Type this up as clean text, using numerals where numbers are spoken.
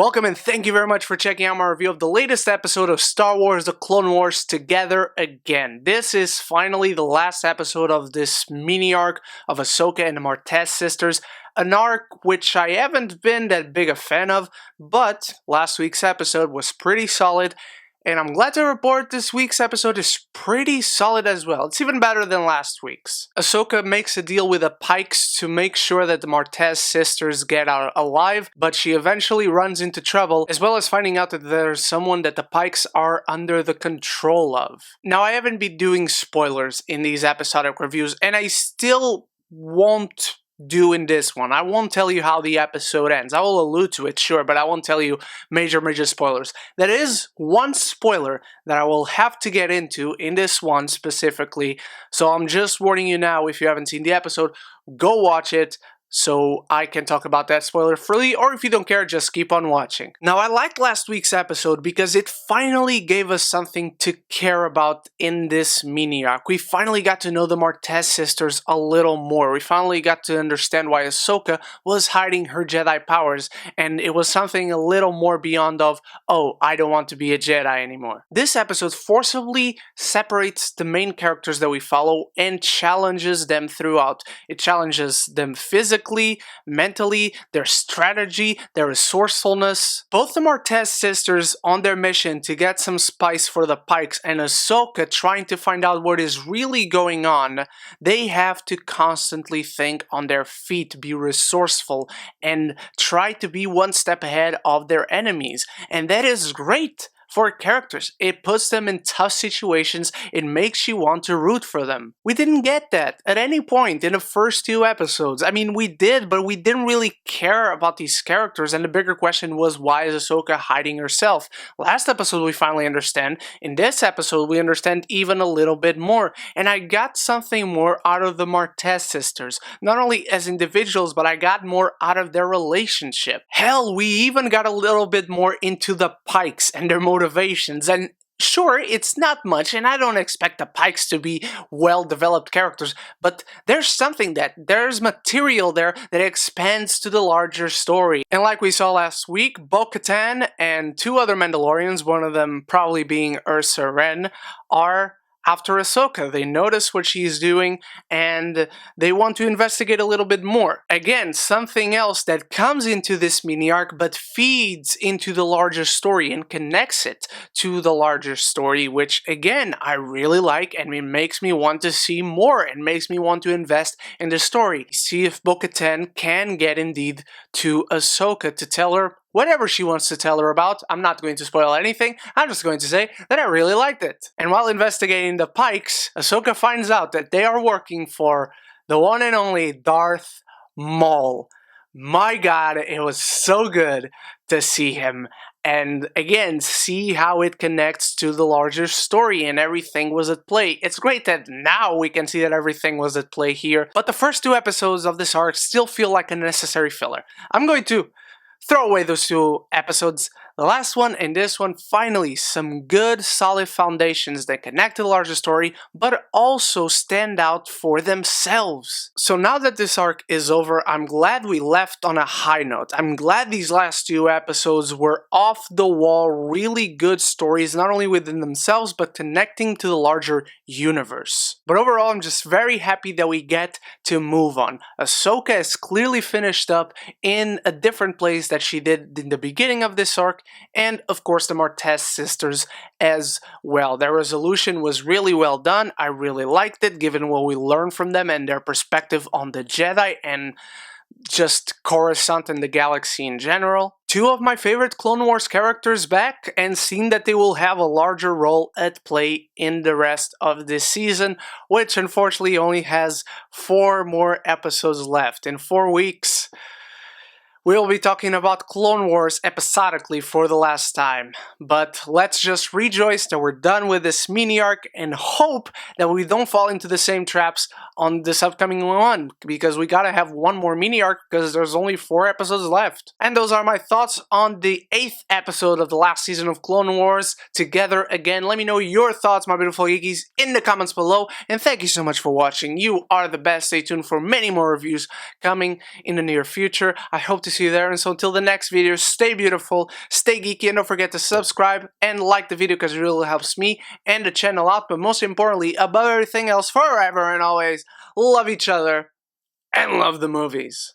Welcome and thank you very much for checking out my review of the latest episode of Star Wars The Clone Wars Together Again. This is finally the last episode of this mini arc of Ahsoka and the Martez sisters, an arc which I haven't been that big a fan of, but last week's episode was pretty solid, and I'm glad to report this week's episode is pretty solid as well. It's even better than last week's. Ahsoka makes a deal with the Pikes to make sure that the Martez sisters get out alive, but she eventually runs into trouble, as well as finding out that there's someone that the Pikes are under the control of. Now, I haven't been doing spoilers in these episodic reviews, and I still won't do in this one. I won't tell you how the episode ends. I will allude to it, sure, but I won't tell you major spoilers. There is one spoiler that I will have to get into in this one specifically, so I'm just warning you now, if you haven't seen the episode, go watch it so I can talk about that spoiler freely, or if you don't care, just keep on watching. Now, I liked last week's episode because it finally gave us something to care about in this mini arc. We finally got to know the Martez sisters a little more. We finally got to understand why Ahsoka was hiding her Jedi powers, and it was something a little more beyond of, oh, I don't want to be a Jedi anymore. This episode forcibly separates the main characters that we follow and challenges them throughout. It challenges them physically, mentally, their strategy, their resourcefulness. Both the Martez sisters on their mission to get some spice for the Pikes and Ahsoka trying to find out what is really going on, they have to constantly think on their feet, be resourceful, and try to be one step ahead of their enemies. And that is great for characters. It puts them in tough situations. It makes you want to root for them. We didn't get that at any point in the first two episodes. I mean, we did, but we didn't really care about these characters, and the bigger question was, why is Ahsoka hiding herself? Last episode we finally understand. In this episode we understand even a little bit more, and I got something more out of the Martez sisters. Not only as individuals, but I got more out of their relationship. Hell, we even got a little bit more into the Pikes and their motivations, and sure, it's not much, and I don't expect the Pikes to be well-developed characters, but there's there's material there that expands to the larger story. And like we saw last week, bo-katan and two other Mandalorians, one of them probably being Ursa Wren, are after Ahsoka. They notice what she's doing, and they want to investigate a little bit more. Again, something else that comes into this mini arc, but feeds into the larger story and connects it to the larger story, which again, I really like, and it makes me want to see more, and makes me want to invest in the story. See if bo-katan can get indeed to Ahsoka to tell her whatever she wants to tell her about. I'm not going to spoil anything, I'm just going to say that I really liked it. And while investigating the Pikes, Ahsoka finds out that they are working for the one and only Darth Maul. My god, it was so good to see him, and again, see how it connects to the larger story and everything was at play. It's great that now we can see that everything was at play here, but the first two episodes of this arc still feel like a necessary filler. I'm going to throw away those two episodes. The last one and this one, finally, some good solid foundations that connect to the larger story, but also stand out for themselves. So now that this arc is over, I'm glad we left on a high note. I'm glad these last two episodes were off the wall, really good stories, not only within themselves, but connecting to the larger universe. But overall, I'm just very happy that we get to move on. Ahsoka is clearly finished up in a different place that she did in the beginning of this arc, and of course the Martez sisters as well. Their resolution was really well done. I really liked it, given what we learned from them and their perspective on the Jedi and just Coruscant and the galaxy in general. Two of my favorite Clone Wars characters back, and seeing that they will have a larger role at play in the rest of this season, which unfortunately only has 4 more episodes left. In 4 weeks, we'll be talking about Clone Wars episodically for the last time, but let's just rejoice that we're done with this mini arc and hope that we don't fall into the same traps on this upcoming one, because we gotta have one more mini arc because there's only 4 episodes left. And those are my thoughts on the 8th episode of the last season of Clone Wars Together Again. Let me know your thoughts, my beautiful geekies, in the comments below, and thank you so much for watching. You are the best. Stay tuned for many more reviews coming in the near future. I hope to see you there. And so until the next video, stay beautiful, stay geeky, and don't forget to subscribe and like the video because it really helps me and the channel out. But most importantly, above everything else, forever and always, love each other and love the movies.